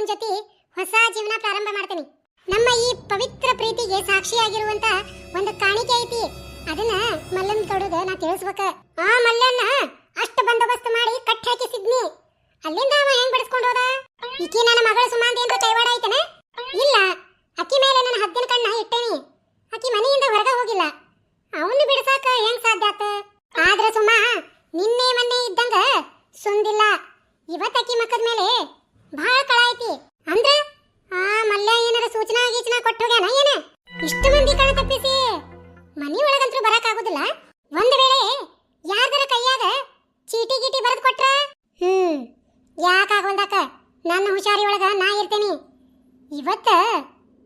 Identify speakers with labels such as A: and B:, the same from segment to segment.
A: ಗೌಡನ ಜೊತೆ ಹೊಸ ಜೀವನ ಪ್ರಾರಂಭ ಮಾಡ್ತೀನಿ. ನಮ್ಮ ಈ ಪವಿತ್ರ ಪ್ರೀತಿಗೆ ಸಾಕ್ಷಿಯಾಗಿರುವಂತ ಒಂದು ಕಾಣಿಕೆ ಐತಿ. ಅದನ್ನ ಮಲ್ಲನ್ ಗೌಡಗ ನಾ ತಿಳಿಸ್ಬೇಕ. ಆ ಮಲ್ಲನ್ನ ಅಷ್ಟ ಬಂದೋಬಸ್ತ್ ಮಾಡಿ ಕಟ್ಟಿ ಹಾಕಿಸಿದ್ನಿ. ಅಲ್ಲಿಂದ ಅವ ಹೆಂಗ್ ಬಡಿಸ್ಕೊಂಡು ಹೋದ? ಈಕಿ ನನ್ನ ಮಗಳ ಸುಮಾಂತ ಏನ್ರ ಕೈವಾಡ ಐತನ? ಇಲ್ಲ, ಅಕ್ಕಿ ಮೇಲೆ ನನ್ನ ಹದ್ದಿನ ಕಣ್ಣ ಇಟ್ಟೇನಿ. ಅಕ್ಕಿ ಮನೆಯಿಂದ ಹೊರಗೆ ಹೋಗಿಲ್ಲ. ಅವನು ಬಿಡಿಸಾಕ ಹೆಂಗ್ ಸಾಧ್ಯ ಆತ? ಆದ್ರ ಸುಮಾ ನಿನ್ನೆ ಮೊನ್ನೆ ಇದ್ದಂಗ ಸುಂದಿಲ್ಲ. ಇವತ್ತಕ್ಕಿ ಮಕ್ಕದ ಮೇಲೆ ಬಹಳ ಕಳ ಐತಿ. ಅಂದ್ರ ಆ ಮಲ್ಯ ಏನಾರ ಸೂಚನಾ ಗೀಚನಾ ಕೊಟ್ಟು ಹೋಗ್ಯಾನ ಏನ? ಇಷ್ಟು ಮಂದಿ ಕಣ ತಪ್ಪಿಸಿ ಮನಿ ಒಳಗಂತೂ ಬರಕ್ ಆಗುದಿಲ್ಲ. ಒಂದ್ ವೇಳೆ ಯಾರ್ದರ ಕೈಯಾಗ ಚೀಟಿ ಗೀಟಿ ಬರೆದು ಕೊಟ್ರ ಯಾಕಾಗೋಲ್ದಾಕ ನನ್ನ ಹುಷಾರಿ ಒಳಗ ನಾ ಇರ್ತೇನಿ. ಇವತ್ತ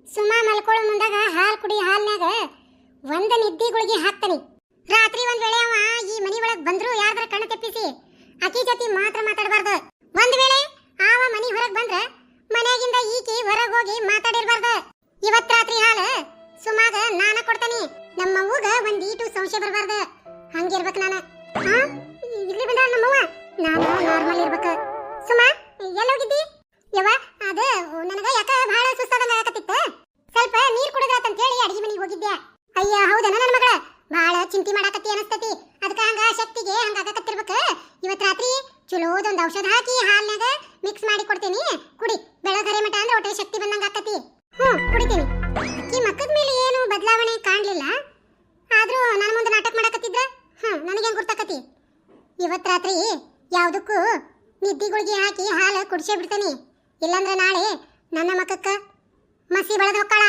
A: ಸುಮಾ ಮಲ್ಕೊಳ್ಳೋ ಮುಂದಾಗ ಹಾಲ್ ಕುಡಿ ಹಾಲ್ನ್ಯಾಗ ಒಂದ ನಿದ್ದಿ ಗುಳಿಗೆ ಹಾಕ್ತಾನಿ. ರಾತ್ರಿ ಒಂದ್ ವೇಳೆ ಅವ ಈ ಮನಿ ಒಳಗ್ ಬಂದ್ರು ಯಾರ್ದರ ಕಣ್ಣು ತೆಪ್ಪಿಸಿ ಅಕ್ಕಿ ಜೊತೆ ಮಾತ್ರ ಮಾತಾಡಬಾರ್ದು. ಒಂದ್ ವೇಳೆ ಆವ ಮನಿ ಹೊರಗ್ ಬಂದ್ರ ಮನ್ಯಾಗಿಂದ ಈಕಿ ಹೊರಗ್ ಹೋಗಿ ಮಾತಾಡಿರ್ಬಾರ್ದು. ಇವತ್ ರಾತ್ರಿ ಹಾಲ ಸುಮಾಗ ನಾನ ಕೊಡ್ತಾನಿ. ನಮ್ಮ ಅವ್ವಗ ಒಂದ್ ಈಟು ಸಂಶಯ ಬರಬಾರ್ದು. ಹಂಗಿರ್ಬೇಕು ನಾನು. ಇಲ್ಲಿ ಬಂದ ನಮ್ಮವ್ವ. ನಾನು ನಾರ್ಮಲ್ ಇರ್ಬೇಕು. ಸುಮಾ ಎಲ್ಲೋಗಿದ್ದಿ? ಯವ್ವ ಅದ ನನಗ ಯಾಕ ಬಹಳ ಸುಸ್ತಾದಂಗ ಆಗಕತ್ತಿತ್ತು. ಸ್ವಲ್ಪ ನೀರ್ ಕುಡಿದ್ರಾತಂತ ಹೇಳಿ ಅಡಿಗೆ ಮನೆಗೆ ಹೋಗಿದ್ದೆ. ಅಯ್ಯ ಹೌದನ ನನ್ನ ಮಗಳ? ಬಹಳ ಚಿಂತೆ ಮಾಡಾಕತ್ತಿ ಅನಸ್ತತಿ. ಅದಕ್ಕ ಹಂಗ ಶಕ್ತಿಗೆ ಹಂಗ ಆಗಕತ್ತಿರ್ಬೇಕು. ಇವತ್ ರಾತ್ರಿ ಚಲೋದೊಂದು ಔಷಧ ಹಾಕಿ ಹಾಲ್ನಾಗ ಮಿಕ್ಸ್ ಮಾಡಿ ಕೊಡ್ತೀನಿ. ಕುಡಿ. ಬೆಳಗರೆ ಮಟ ಅಂದ್ರೆ ಹೊಟ್ಟೆ ಶಕ್ತಿ ಬಂದಂಗ ಆಕತಿ. ಕುಡಿತೀನಿ. ಅಕ್ಕಿ ಮಕ್ಕದ ಮೇಲೆ ಏನು ಬದಲಾವಣೆ ಕಾಣ್ಲಿಲ್ಲ. ಆದ್ರೂ ನನ್ನ ಮುಂದೆ ನಾಟಕ ಮಾಡಾಕತ್ತಿದ್ರ ನನಗೇನ್ ಗುರ್ತಾಕತಿ? ಇವತ್ ರಾತ್ರಿ ಯಾವ್ದಕ್ಕೂ ನಿದ್ದಿಗುಳಿಗೆ ಹಾಕಿ ಹಾಲು ಕುಡಿಸೇ ಬಿಡ್ತಾನಿ. ಇಲ್ಲಂದ್ರೆ ನಾಳೆ ನನ್ನ ಮಕ್ಕಕ್ಕ ಮಸಿ ಬೆಳೆದ ಹೊಕ್ಕಾಳ.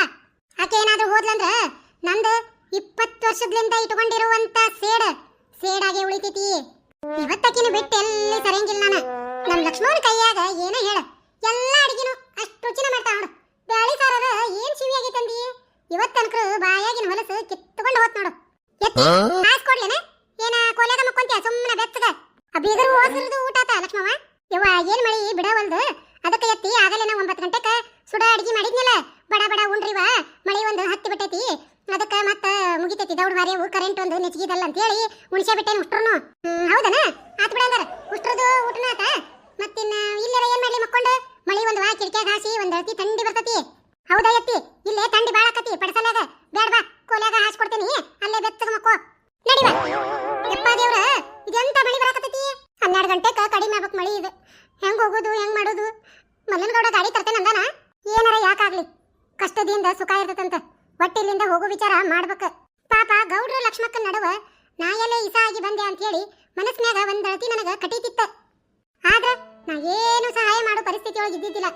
A: ಆಕೆ ಏನಾದ್ರೂ ಹೋದ್ಲಂದ್ರ ನಂದು 20 ವರ್ಷದಿಂದ ಇಟ್ಕೊಂಡಿರುವಂತ ಸೇಡಾಗೆ ಉಳಿತೈತಿ. ಇವತ್ತಕ್ಕಿನ ಬಿಟ್ಟು ಎಲ್ಲಿ ಸರಂಗಿಲ್ಲ ನಾನು. ನಮ್ ಲಕ್ಷ್ಮಣ ಕೈಯಾಗ ಏನ ಹೇಳ ಎಲ್ಲ ಅಡಿಗೆನು ಅಷ್ಟು ರುಚಿನ ಮಾಡ್ತಾ ನೋಡು. ಬ್ಯಾಳಿ ಸಾರರ ಏನ್ ಶಿವಿಯಾಗಿ ತಂದಿ. ಇವತ್ತನಕ ಬಾಯಾಗಿನ ಹೊಲಸು ಕಿತ್ತುಕೊಂಡು ಹೋತ್ ನೋಡು. ಹಾಸ್ಕೊಡ್ಲೇನ ಏನ ಕೋಲ್ಯಾಗ ಮಕ್ಕೊಂತ್ಯಾ ಸುಮ್ಮನೆ ಬೆಚ್ಚಗ? ಬೀಗರು ಹೋದ್ರದು ಊಟ ಆತ ಲಕ್ಷ್ಮವ್ವ? ಯವ್ವ ಏನ್ ಮಳಿ ಬಿಡವಲ್ದು. ಅದಕ್ಕೆ ಎತ್ತಿ ಆಗಲೇನ 9 ಗಂಟೆಕ ಸುಡ ಅಡಿಗೆ ಮಾಡಿದ್ನಲ್ಲ. ಬಡ ಬಡ ಉಂಡ್ರಿವ ಮಳಿ ಒಂದು ಹತ್ತಿ ಬಿಟ್ಟೈತಿ. ಅದಕ್ಕೆ ಮತ್ತ ಮುಗಿತೈತಿ ದೌಡ್ ಮಾರಿಯವು ಕರೆಂಟ್ ಒಂದು ನೆಚ್ಚಿದಲ್ಲ ಅಂತ ಹೇಳಿ ಉಣಿಸೇ ಬಿಟ್ಟೇನು ಉಷ್ಟ್ರನು. ಹೌದನ? ಆತ್ ಬಿಡಂಗಾರ ಉಷ್ಟ್ರದು ಊಟನ ಆತ. ಮತ್ತಿನ್ನ ಇಲ್ಲರ ಏನ್ ಮಾಡ್ಲಿ ಮಕ್ಕೊಂಡು ಮಳಿ ಒಂದು ವಾ ಕಿಟಕ್ಯಾಗ ಹಾಸಿ ಒಂದ್ ಅಳತಿ ಥಂಡಿ ಬರ್ತತಿ. ಹೌದಾ ಎತ್ತಿ? ಇಲ್ಲೇ ಥಂಡಿ ಬಾಳ ಆಕತಿ ಪಡಸಲಾಗ. ಬ್ಯಾಡ ಬಾ ಕೋಲ್ಯಾಗ ಹಾಸ್ಕೊಡ್ತೀನಿ. ಅಲ್ಲೇ ಬೆಚ್ಚಗ ಮಕ್ಕೋ ನಡಿವ. ಯಪ್ಪ ದೇವ್ರ ಇದೆಂತ ಮಳಿ ಬರಾಕತ್ತೈತಿ? 12 ಗಂಟೆಕ ಕಡಿಮೆ ಆಗ್ಬೇಕು ಮಳಿ. ಇದು ಹೆಂಗ್ ಹೋಗೋದು ಹೆಂಗ್ ಮಾಡೋದು? ಮಲ್ಲನಗೌಡ ಗಾಡಿ ತರ್ತೇನೆ ಅಂದಾನ. ಏನಾರ ಯಾಕಾಗ್ಲಿ ಕಷ್ಟದಿಂದ ಸುಖ ಇರ್ತದಂತ ಒಟ್ಟಿಲಿಂದ ಹೋಗೋ ವಿಚಾರ ಮಾಡ್ಬೇಕ. ಪಾಪ ಗೌಡ್ರ ಲಕ್ಷ್ಮಕ್ಕನ ನಡುವ ನಾ ಎಲ್ಲೇ ಇಸ ಆಗಿ ಬಂದೆ ಅಂತ ಹೇಳಿ ಮನಸ್ನ್ಯಾಗ ಒಂದ್ ಅಳತಿ ನನಗ ಕಟೀತಿತ್ತ. ಆದ್ರ ನಾ ಏನು ಸಹಾಯ ಮಾಡೋ ಪರಿಸ್ಥಿತಿ ಒಳಗೆ ಇದ್ದಿದ್ದಿಲ್ಲ.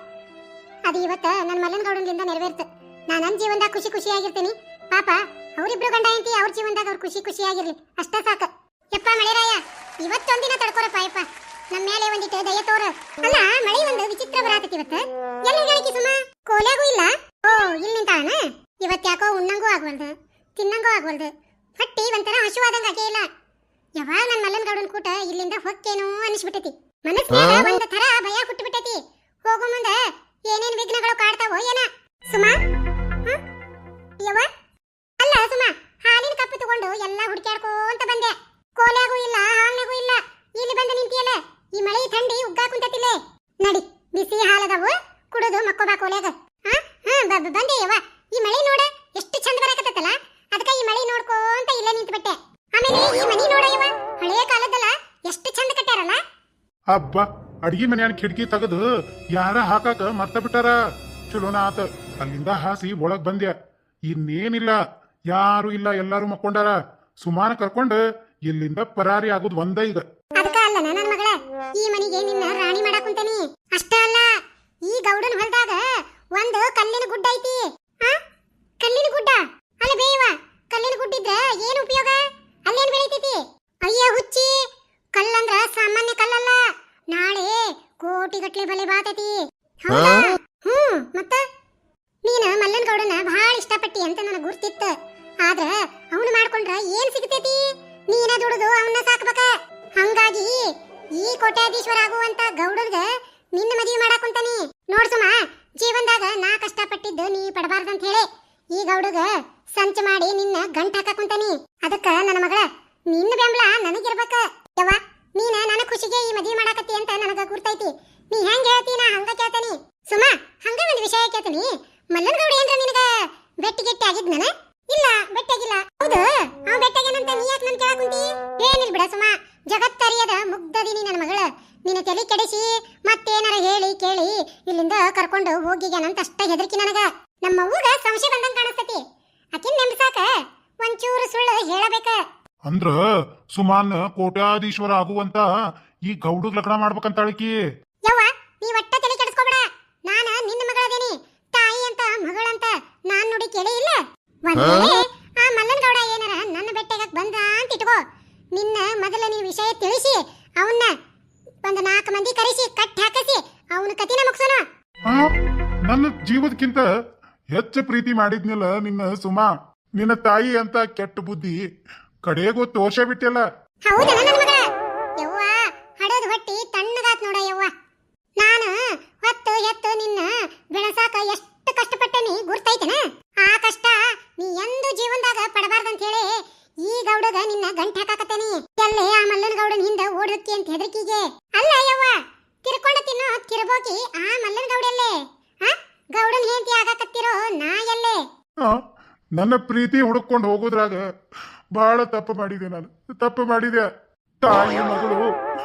A: ಅದು ಇವತ್ತ ನನ್ನ ಮಲ್ಲನಗೌಡನಿಂದ ನೆರವೇರ್ತ. ನಾ ನನ್ನ ಜೀವನದಾಗ ಖುಷಿಯಾಗಿರ್ತೀನಿ. ಪಾಪ ಅವರಿಬ್ರು ಗಂಡ ಹೆಂಡತಿ ಅವ್ರ ಜೀವನದಾಗ ಅವ್ರು ಖುಷಿಯಾಗಿರ್ಲಿ ಅಷ್ಟ ಸಾಕ. ಯಪ್ಪ ಮಳೆರಾಯ ಇವತ್ತೊಂದಿನ ತಡ್ಕೊರಪ್ಪ. ಯಪ್ಪ ನಮ್ಮ ಮೇಲೆ ಒಂದಿಟ್ಟು ದಯ ತೋರ. ಅಲ್ಲ ಮಳಿ ಒಂದು ವಿಚಿತ್ರ ಬರಾತೈತಿ ಇವತ್ತ. ಎಲ್ಲಿ ಗಾಳಿಕಿ ಸುಮ್ಮ ಕೋಲ್ಯಾಗೂ ಇಲ್ಲ. ಓ ಇಲ್ಲಿ ನಿಂತಾಳನ? ಇವತ್ ಯಾಕೋ ಉಣ್ಣಂಗೂ ಆಗ್ವಲ್ದು ತಿನ್ನಂಗೂ ಆಗ್ವಲ್ದು. ಹೊಟ್ಟಿ ಒಂಥರ ಹಸುವಾದಂಗ ಆಕೆ ಇಲ್ಲ. ಯಾವಾಗ ನನ್ನ ಮಲ್ಲನಗೌಡನ ಕೂಟ ಇಲ್ಲಿಂದ ಹೊಕ್ಕೇನೋ ಅನಿಸ್ಬಿಟ್ಟೈತಿ. ಮನಸ್ಸಿನಾಗ ಒಂದ್ ತರ ಭಯ ಹುಟ್ಟು ಬಿಟ್ಟೈತಿ. ಹೋಗೋ ಮುಂದ ಏನೇನ್ ವಿಘ್ನಗಳು ಕಾಡ್ತಾವೋ ಏನ. ಸುಮಾ ಯವ್ವ ಅಲ್ಲ ಸುಮಾ ಹಾಲಿನ ಕಪ್ಪು ತಗೊಂಡು ಎಲ್ಲ ಹುಡುಕ್ಯಾಡ್ಕೋಂತ ಬಂದೆ. ಕೋಲ್ಯಾಗೂ ಇಲ್ಲ ಹಾಲ್ನಾಗೂ ಇಲ್ಲ. ಇಲ್ಲಿ ಬಂದು ನಿಂತಿಯಲ್ಲ. ಈ ಮಳೆ ಥಂಡಿ ಉಗ್ಗಾ ಕುಂತತಿಲ್ಲೇ. ನಡಿ ಬಿಸಿ ಹಾಲದವು ಕುಡಿದು ಮಕ್ಕೋಬಾ ಕೋಲ್ಯಾಗ. ಬಂದೆ ಯವ್ವ. ಈ ಮಳೆ ನೋಡ ಎಷ್ಟು ಚಂದ ಬರಾಕತ್ತಲ್ಲ. ಅದಕ್ಕ ಈ ಮಳೆ ನೋಡ್ಕೋಂತ ಇಲ್ಲೇ ನಿಂತ್ಬಿಟ್ಟೆ. ಆಮೇಲೆ ಈ ಮನಿ ನೋಡ ಯವ್ವ ಹಳೆಯ ಕಾಲದಲ್ಲ ಎಷ್ಟು ಚಂದ ಕಟ್ಟಾರಲ್ಲ.
B: ಹಬ್ಬ ಅಡಿಗೆ ಮನ್ಯಾನ ಕಿಟಕಿ ತೆಗೆದು ಯಾರ ಹಾಕಾಕ ಮರ್ತ ಬಿಟ್ಟಾರ. ಚಲೋನ ಆತ. ಅಲ್ಲಿಂದ ಹಾಸಿ ಒಳಗ್ ಬಂದ್ಯ. ಇನ್ನೇನಿಲ್ಲ, ಯಾರು ಇಲ್ಲ, ಎಲ್ಲಾರು ಮಕ್ಕೊಂಡಾರ. ಸುಮಾರ ಕರ್ಕೊಂಡು ಇಲ್ಲಿಂದ ಪರಾರಿ ಆಗುದ್ ಒಂದ ಈಗ.
A: ಅದಕ್ಕ ಅಲ್ಲ ನನ್ನ ಮಗಳ ಈ ಮನಿಗೆ ನಿನ್ನ ರಾಣಿ ಮಾಡಾಕುಂತಾನಿ. ಅಷ್ಟ ಅಲ್ಲ, ಈ ಗೌಡನ ಹೊಲದಾಗ ಒಂದು ಕಲ್ಲಿನ ಗುಡ್ಡ ಐತಿ. ಕಲ್ಲಿನ ಗುಡ್ಡ ಅಲ್ಲ ಬೇಯವ. ಕಲ್ಲಿನ ಗುಡ್ಡಿದ್ರ ಏನ್ ಉಪಯೋಗ? ಅಲ್ಲೇನ್ ಬೆಳಿತೈತಿ? ಅಯ್ಯ ಹುಚ್ಚಿ, ಕಲ್ಲಂದ್ರ ಸಾಮಾನ್ಯ ಕಲ್ಲಲ್ಲ. ನಾಳೆ ಕೋಟಿಗಟ್ಲೆ ಬೆಲೆ ಬಾತೈತಿ. ಮತ್ತ ನೀನ ಮಲ್ಲನಗೌಡನ ಬಹಳ ಇಷ್ಟಪಟ್ಟಿ ಅಂತ ನನಗೆ ಗುರ್ತಿತ್ತು. ಆದ್ರ ಅವನು ಮಾಡ್ಕೊಂಡ್ರ ಏನ್ ಸಿಗತೈತಿ? ನೀನ ದುಡಿದು ಅವನ್ನ ಸಾಕ್ಬೇಕ. ಹಂಗಾಗಿ ಈ ಕೋಟ್ಯಾಧೀಶ್ವರ ಆಗುವಂತ ಗೌಡರ್ಗ ನಿನ್ನ ಮದುವೆ ಮಾಡಾಕುಂತಾನಿ. ನೋಡ್ಸುಮ ಜೀವನದಾಗ ನಾ ಕಷ್ಟಪಟ್ಟಿದ್ದು ನೀ ಪಡಬಾರ್ದಂತ ಹೇಳಿ ಈ ಗೌಡಗ ಸಂಚ ಮಾಡಿ ನಿನ್ನ ಗಂಟ ಹಾಕಾಕುಂತಾನಿ. ಅದಕ್ಕ ನನ್ನ ಮಗಳ ನಿನ್ನ ಬೆಂಬಲ ನನಗಿರ್ಬೇಕ. ಯವ್ವ ನೀನ ನನ್ನ ಖುಷಿಗೆ ಈ ಮದುವೆ ಮಾಡಾಕತ್ತಿ ಅಂತ ನನಗ ಗುರ್ತೈತಿ. ನೀ ಹೆಂಗ್ ಹೇಳ್ತಿ ನಾ ಹಂಗ ಕೇಳ್ತಾನಿ. ಸುಮಾ ಹಂಗ ಒಂದು ವಿಷಯ ಕೇಳ್ತೀನಿ. ಮಲ್ಲನಗೌಡ ಏನ್ರ ನಿನಗ ಬೆಟ್ಟಿಗೆಟ್ಟಿ ಆಗಿದ್ನನ? ಇಲ್ಲ ಬೆಟ್ಟಾಗಿಲ್ಲ. ಹೌದು ಅವ ಬೆಟ್ಟಾಗೇನಂತ ನೀ ಯಾಕೆ ನನ್ ಕೇಳಕ್ ಕುಂತಿ? ಏನಿಲ್ಲ ಬಿಡ ಸುಮಾ, ಜಗತ್ತರಿಯದ ಮುಗ್ಧದಿನಿ ನನ್ನ ಮಗಳ. ನಿನ್ನ ತಲೆ ಕೆಡಿಸಿ ಮತ್ತೇನಾರ ಹೇಳಿ ಕೇಳಿ ಇಲ್ಲಿಂದ ಕರ್ಕೊಂಡು ಹೋಗಿಗ್ಯಾನಂತ ಅಷ್ಟ ಹೆದರ್ಕಿ ನನಗ. ನಮ್ಮ ಅವ್ವಗ ಸಂಶಯ ಬಂದಂಗ ಕಾಣಿಸ್ತತಿ. ಆಕಿನ್ ನೆಂಬಸಾಕ ಒಂಚೂರು ಸುಳ್ಳು ಹೇಳಬೇಕ.
B: ಅಂದ್ರ ಸುಮಾನ್ ಕೋಟ್ಯಾಧೀಶ್ವರ ಆಗುವಂತ ಈ ಗೌಡಗ್ ಲಗ್ನ ಮಾಡ್ಬೇಕಂತಾಳಕಿ.
A: ಯವ್ವ ನೀ ಒಟ್ಟ ತಲೆ ಕೆಡಿಸ್ಕೋಬೇಡ. ನಾನ ನಿನ್ನ ಮಗಳದೇನಿ, ತಾಯಿ ಅಂತ ಮಗಳಂತ ನಾನ್ ನೋಡಿ ಕೇಳೇ ಇಲ್ಲ. ಒಂದ್ ವೇಳೆ ಆ ಮಲ್ಲನಗೌಡ ಏನಾರ ನನ್ನ ಬೆಟ್ಟಗಕ್ ಬಂದ ಅಂತ ಇಟ್ಕೋ, ನಿನ್ನ ಮೊದಲ ನೀ ವಿಷಯ ತಿಳಿಸಿ ಅವನ್ನ ಒಂದ್ 4 ಮಂದಿ ಕರೆಸಿ ಕಟ್ಟಿ ಹಾಕಿಸಿ ಅವನ ಕತಿನ ಮುಗಿಸೋಣ.
B: ನನ್ನ ಜೀವದಕ್ಕಿಂತ ಹೆಚ್ಚು ಪ್ರೀತಿ ಮಾಡಿದ್ನಿಲ್ಲ ನಿನ್ನ ಸುಮಾ. ನಿನ್ನ ತಾಯಿ ಅಂತ ಕೆಟ್ಟ ಬುದ್ಧಿ ಕಡೆಗೂ ತೋರ್ಸೇ ಬಿಟ್ಟಿಲ್ಲ.
A: ಹೌದಾ ನನ್ನ ಮಗ? ಯವ್ವ ಹಡದ್ ಹೊಟ್ಟಿ ತಣ್ಣಗಾತ್ ನೋಡ ಯವ್ವ. ನಾನು ಹೊತ್ತು ಎತ್ತು ನಿನ್ನ ಬೆಳಸಾಕ ಎಷ್ಟು ಕಷ್ಟಪಟ್ಟನಿ ಗುರ್ತೈತನ? ಆ ಕಷ್ಟ ನೀ ಎಂದು ಜೀವನದಾಗ ಪಡಬಾರ್ದಂತ ಹೇಳಿ ಈ ಗೌಡಗ ನಿನ್ನ ಗಂಟೆ ಹಾಕಾಕತ್ತೇನಿ. ಎಲ್ಲೇ ಆ ಮಲ್ಲನಗೌಡನ ಹಿಂದ ಓಡೋಕ್ಕಿ ಅಂತ ಹೆದರ್ಕಿಗೆ ಅಲ್ಲ ಯವ್ವ. ತಿರ್ಕೊಂಡ ತಿನ್ನೋ ತಿರ್ಬೋಕಿ ಆ ಮಲ್ಲನಗೌಡಲ್ಲೇ ಗೌಡನ್ ಹೆಂಡತಿ ಆಗಾಕತ್ತಿರೋ ನಾ ಎಲ್ಲೇ?
B: ನನ್ನ ಪ್ರೀತಿ ಹುಡುಕೊಂಡು ಹೋಗೋದ್ರಾಗ ಬಹಳ ತಪ್ಪು ಮಾಡಿದೆ. ನಾನು ತಪ್ಪು ಮಾಡಿದೆ. ತಾಯಿ ಮಗಳು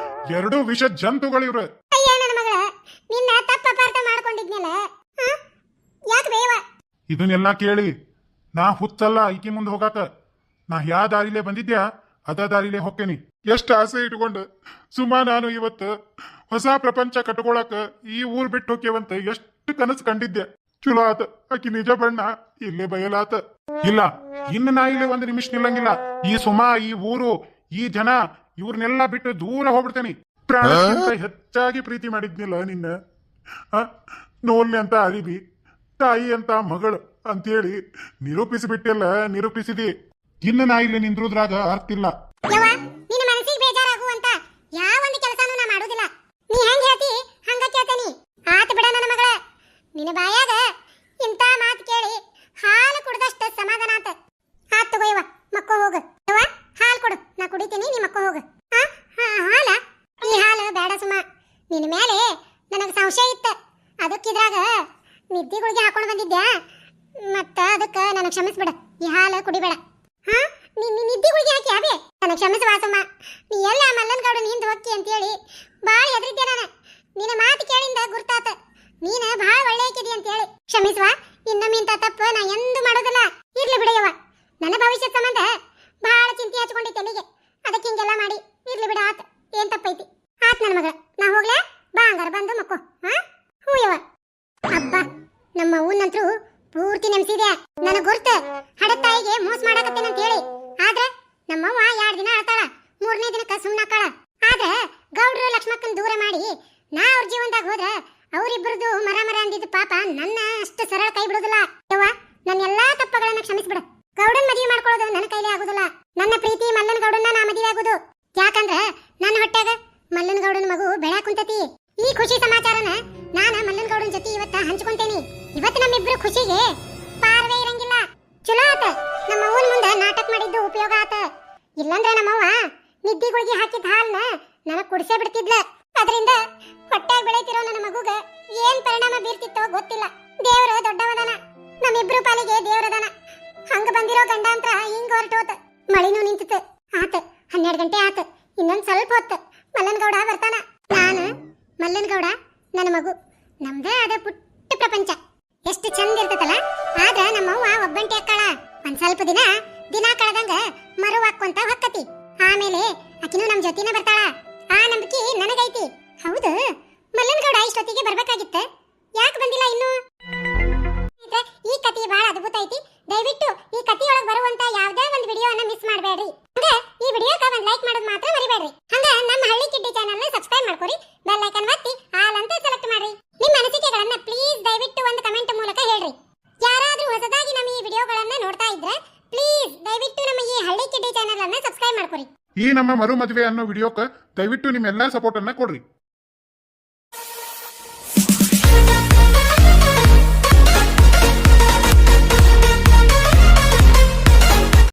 B: ಎರಡೂ ವಿಷ ಜಂತುಗಳಿವ್ರೆ.
A: ಅಯ್ಯ ನನ್ನ ಮಗಳ, ನಿನ್ನ ತಪ್ಪ ಅಪಾರ್ಥ ಮಾಡ್ಕೊಂಡಿದ್ನಲ್ಲ, ಯಾಕೆ ಬೇವ?
B: ಇದನ್ನೆಲ್ಲ ಕೇಳಿ ನಾ ಹುಚ್ಚಲ್ಲ ಈಕಿ ಮುಂದೆ ಹೋಗಾಕ. ನಾ ಯಾ ದಾರಿಲೇ ಬಂದಿದ್ಯಾ ಅದ ದಾರಿಲೇ ಹೊಕ್ಕೇನಿ. ಎಷ್ಟು ಆಸೆ ಇಟ್ಕೊಂಡು ಸುಮಾ ನಾನು ಇವತ್ತು ಹೊಸ ಪ್ರಪಂಚ ಕಟ್ಕೊಳಕ ಈ ಊರ್ ಬಿಟ್ಟು ಹೋಗ್ಯವಂತ ಎಷ್ಟು ಕನಸು ಕಂಡಿದ್ದೆ. ಚಲೋ ಆತ, ಆಕಿ ನಿಜ ಬಣ್ಣ ಇಲ್ಲೇ ಬಯಲಾತ. ಇಲ್ಲ ಇನ್ನು ನಾ ಇಲ್ಲೇ ಒಂದು ನಿಮಿಷ ನಿಲ್ಲಂಗಿಲ್ಲ. ಈ ಸುಮಾ, ಈ ಊರು, ಈ ಜನ ಇವ್ರನ್ನೆಲ್ಲ ಬಿಟ್ಟು ದೂರ ಹೋಗ್ಬಿಡ್ತೇನೆ. ಪ್ರಾಣಕ್ಕಿಂತ ಹೆಚ್ಚಾಗಿ ಪ್ರೀತಿ ಮಾಡಿದ್ನಿಲ್ಲ ನಿನ್ನ. ನೋಲ್ನೆ ಅಂತ ಅರಿವಿ, ತಾಯಿ ಅಂತ ಮಗಳು ಅಂತೇಳಿ ನಿರೂಪಿಸಿಬಿಟ್ಟೆಲ್ಲ ನಿರೂಪಿಸಿದಿ. ಇನ್ನು ನಾ ಇಲ್ಲಿ ನಿಂದ್ರುದ್ರಾಗ ಅರ್ಥ ಇಲ್ಲ.
A: ಯವ್ವ ನಿನ್ನ ಮನಸ್ಸಿಗೆ ಬೇಜಾರಾಗುವಂತ ಯಾವ ಒಂದು ಕೆಲಸನೂ ನಾ ಮಾಡೋದಿಲ್ಲ. ನೀ ಹೆಂಗ್ ಹೇಳ್ತಿ ಹಂಗ ಕೇಳ್ತೇನಿ. ಆತ ಬಿಡ ನನ್ನ ಮಗಳ, ನಿನ್ನ ಬಾಯಾಗ ಇಂತ ಮಾತು ಕೇಳಿ ಹಾಲು ಕುಡ್ದಷ್ಟ ಸಮಾಧಾನ ಆತ. ಆತ್ ತಗೋ ಯವ್ವ, ಮಕ್ಕೋ ಹೋಗು. ಯವ್ವ ಹಾಲು ಕೊಡು, ನಾ ಕುಡಿತೀನಿ, ನೀ ಮಕ್ಕೋ ಹೋಗು. ಹಾಲ? ಈ ಹಾಲು ಬೇಡ ಸುಮ. ನಿನ್ನ ಮೇಲೆ ನನಗೆ ಸಂಶಯ ಇತ್ತ, ಅದಕ್ಕಿದ್ರಾಗ ನಿದ್ದಿಗಳಿಗೆ ಹಾಕೊಂಡು ಬಂದಿದ್ಯಾ. ಮತ್ತ ಅದಕ್ಕೆ ನನಗೆ ಕ್ಷಮಿಸ್ಬಿಡ. ಈ ಹಾಲು ಕುಡಿಬೇಡ. ನಿದ್ದಿಗಳಿಗೆ ಹಾಕಿ ಯಾವೇ ನನಗೆ ಕ್ಷಮಿಸುವ ಸುಮ್ಮ. ನೀ ಎಲ್ಲ ಮಲ್ಲನಗೌಡನ ಹಿಂದೆ ಹೋಗ್ತಿ ಅಂತೇಳಿ ಭಾಳ ಹೆದರಿದ್ದೆ ನಾನು. ನಿನ್ನ ಮಾತು ಕೇಳಿಂದ ಗುರ್ತಾತ ನೀನು ಭಾಳ ಒಳ್ಳೆಯಕಿದಿ ಅಂತೇಳಿ. ಕ್ಷಮಿಸುವ, ಇನ್ನೊಮ್ಮೆ ಇಂಥ ತಪ್ಪು ನಾ ಎಂದೂ ಮಾಡೋದಿಲ್ಲ. ಇರ್ಲಿ ಬಿಡಯ್ಯವ, ನನ್ನ ಭವಿಷ್ಯದ ಸಂಬಂಧ ಭಾಳ ಚಿಂತೆ ಹಚ್ಕೊಂಡಿ ತಲೆಗೆ, ಅದಕ್ಕೆ ಹಿಂಗೆಲ್ಲ ಮಾಡಿ. ಇರ್ಲಿ ಬಿಡ, ಆತ ಏನ್ ತಪ್ಪೈತಿ. ಆತ್ ನನ್ನ ಮಗಳ, ನಾ ಹೋಗ್ಲಾ? ಬಾ ಹಂಗಾರ ಬಂದು ಮಕ್ಕೋ. ಹ್ಞೂ ಯವ್ವ. ಅಬ್ಬಾ ನಮ್ಮ ಅವ್ವನಂತರೂ ಪೂರ್ತಿ ನೆಮ್ಸಿದ್ಯಾ. ನನಗೆ ಗುರ್ತ ಹಡತಾಯಿಗೆ ಮೋಸ ಮಾಡಾಕತ್ತೇನೆ ಅಂತ ಹೇಳಿ. ಆದ್ರೆ ನಮ್ಮವ್ವ 2 ದಿನ ಅಳ್ತಾಳ, 3ನೇ ದಿನಕ್ಕೆ ಸುಮ್ಮನಾಕಾಳ. ಆದ್ರೆ ಗೌಡ್ರು ಲಕ್ಷ್ಮಕ್ಕನ್ ದೂರ ಮಾಡಿ ನಾ ಅವ್ರ ಜೀವನದಾಗ ಹೋದ್ರ ಅವರಿಬ್ಬರದು ಮರ ಅಂದಿದ್ದು ಪಾಪ ನನ್ನ ಅಷ್ಟು ಸರಳ ಕೈ ಬಿಡೋದಿಲ್ಲ. ಯವ್ವ ನನ್ನ ಎಲ್ಲಾ ತಪ್ಪುಗಳನ್ನ ಕ್ಷಮಿಸ್ಬಿಡ. ಗೌಡನ್ ಮದುವೆ ಮಾಡ್ಕೊಳ್ಳೋದು ನನ್ನ ಕೈಲೇ ಆಗೋದಿಲ್ಲ. ನನ್ನ ಪ್ರೀತಿ ಮಲ್ಲನಗೌಡನ್ನ ನಾ ಮದುವೆ ಆಗೋದು. ಯಾಕಂದ್ರ ನನ್ನ ಹೊಟ್ಟಾಗ ಮಲ್ಲನಗೌಡನ ಮಗು ಬೆಳ್ಯಾಕ ಕುಂತತಿ. ಈ ಖುಷಿ ಸಮಾಚಾರನ ನಾನ ಮಲ್ಲನಗೌಡನ ಜೊತೆ ಇವತ್ತ ಹಂಚ್ಕೊಂತೇನಿ. ಇವತ್ತು ನಮ್ಮಿಬ್ರು ಖುಷಿಗೆ ಪಾರ್ವೇ ಇರಂಗಿಲ್ಲ. ಚಲೋ ಆತ ನಮ್ಮ ಅವ್ವನ ಮುಂದೆ ನಾಟಕ ಮಾಡಿದ್ದು ಉಪಯೋಗ ಆತ. ಇಲ್ಲಂದ್ರೆ ನಮ್ಮವ್ವ ನಿದ್ದಿಗಳಿಗೆ ಹಾಕಿದ ಹಾಲ್ನ ನನಗ್ ಕುಡಿಸೇ ಬಿಡ್ತಿದ್ಲ. ಅದರಿಂದ ಹೊಟ್ಟಾಗ ಬೆಳೆತಿರೋ ನನ್ನ ಮಗುಗ ಏನ್ ಪರಿಣಾಮ ಬೀರ್ತಿತ್ತೋ ಗೊತ್ತಿಲ್ಲ. ದೇವ್ರು ದೊಡ್ಡವದನ, ನಮ್ಮಿಬ್ರು ಪಾಲಿಗೆ ದೇವ್ರದನ. ಹಂಗ ಬಂದಿರೋ ಗಂಡ ಅಂತ ಹಿಂಗ ಹೊರಟೋತ. ಮಳಿನೂ ನಿಂತಿತ್ತು. ಆತ 12 ಗಂಟೆ ಆತ. ಇನ್ನೊಂದ್ ಸ್ವಲ್ಪ ಹೊತ್ತು ಮಲ್ಲನಗೌಡ ಬರ್ತಾನ. ನಾನು ಮಲ್ಲನಗೌಡ, ನನ್ನ ಮಗು, ನಮ್ದೇ ಆದ ಪುಟ್ಟ ಪ್ರಪಂಚ. ಎಷ್ಟು ಚಂದ ಇರ್ತತಲ್ಲ. ಆದ್ರ ನಮ್ಮವ್ವ ಒಬ್ಬಂಟಿ ಅಕ್ಕಳ. ಒಂದ್ ಸ್ವಲ್ಪ ದಿನ ಕಳೆದಂಗ ಮರುವಾಕ್ಕೊಂತ ಹೊಕ್ಕತಿ. ಆಮೇಲೆ ಆಕಿನೂ ನಮ್ ಜೊತೆನ ಬರ್ತಾಳ. ಆ ನಂಬಿಕೆ ನನಗೈತಿ. ಹೌದು, ಮಲ್ಲನಗೌಡ ಇಷ್ಟೊತ್ತಿಗೆ ಬರ್ಬೇಕಾಗಿತ್ತ, ಯಾಕೆ ಬಂದಿಲ್ಲ ಇನ್ನು? ಈ ಕಥೆ ಬಹಳ ಅದ್ಭುತ ಐತಿ. ದಯವಿಟ್ಟು ಈ ಕಥೆಯೊಳಗೆ ಬರುವಂತ ಯಾವ್ದೇ ಒಂದು ವಿಡಿಯೋನ ಮಿಸ್ ಮಾಡಬೇಡ್ರಿ. ಹಂಗ ಈ ವಿಡಿಯೋಕ್ಕೆ ಒಂದು ಲೈಕ್ ಮಾಡೋದು ಮಾತ್ರ ಮರಿಬೇಡ್ರಿ. ಹಂಗ ನಮ್ಮ ಹಳ್ಳಿ ಕಿಡ್ಡಿ ಚಾನೆಲ್ ನ ಸಬ್ಸ್ಕ್ರೈಬ್ ಮಾಡ್ಕೊರಿ, ಬೆಲ್ ಐಕಾನ್ ಒತ್ತಿ ಆಲ್ ಅಂತ ಸೆಲೆಕ್ಟ್ ಮಾಡ್ರಿ. ನಿಮ್ಮ ಅನಿಸಿಕೆಗಳನ್ನ ಪ್ಲೀಸ್ ದಯವಿಟ್ಟು ಒಂದು ಕಮೆಂಟ್ ಮೂಲಕ ಹೇಳ್ರಿ. ಯಾರಾದ್ರೂ ಹೊಸದಾಗಿ ನಮ್ಮ ಈ ವಿಡಿಯೋಗಳನ್ನ ನೋಡ್ತಾ ಇದ್ರೆ ಪ್ಲೀಸ್ ದಯವಿಟ್ಟು ನಮ್ಮ ಈ ಹಳ್ಳಿ ಕಿಡ್ಡಿ ಚಾನೆಲ್ ಅನ್ನ ಸಬ್ಸ್ಕ್ರೈಬ್ ಮಾಡ್ಕೊರಿ.
B: ಈ ನಮ್ಮ ಮರು ಮದುವೆ ಅನ್ನೋ ವಿಡಿಯೋಕ್ಕೆ ದಯವಿಟ್ಟು ನಿಮ್ಮೆಲ್ಲಾ ಸಪೋರ್ಟ್ ಅನ್ನ ಕೊಡ್ರಿ.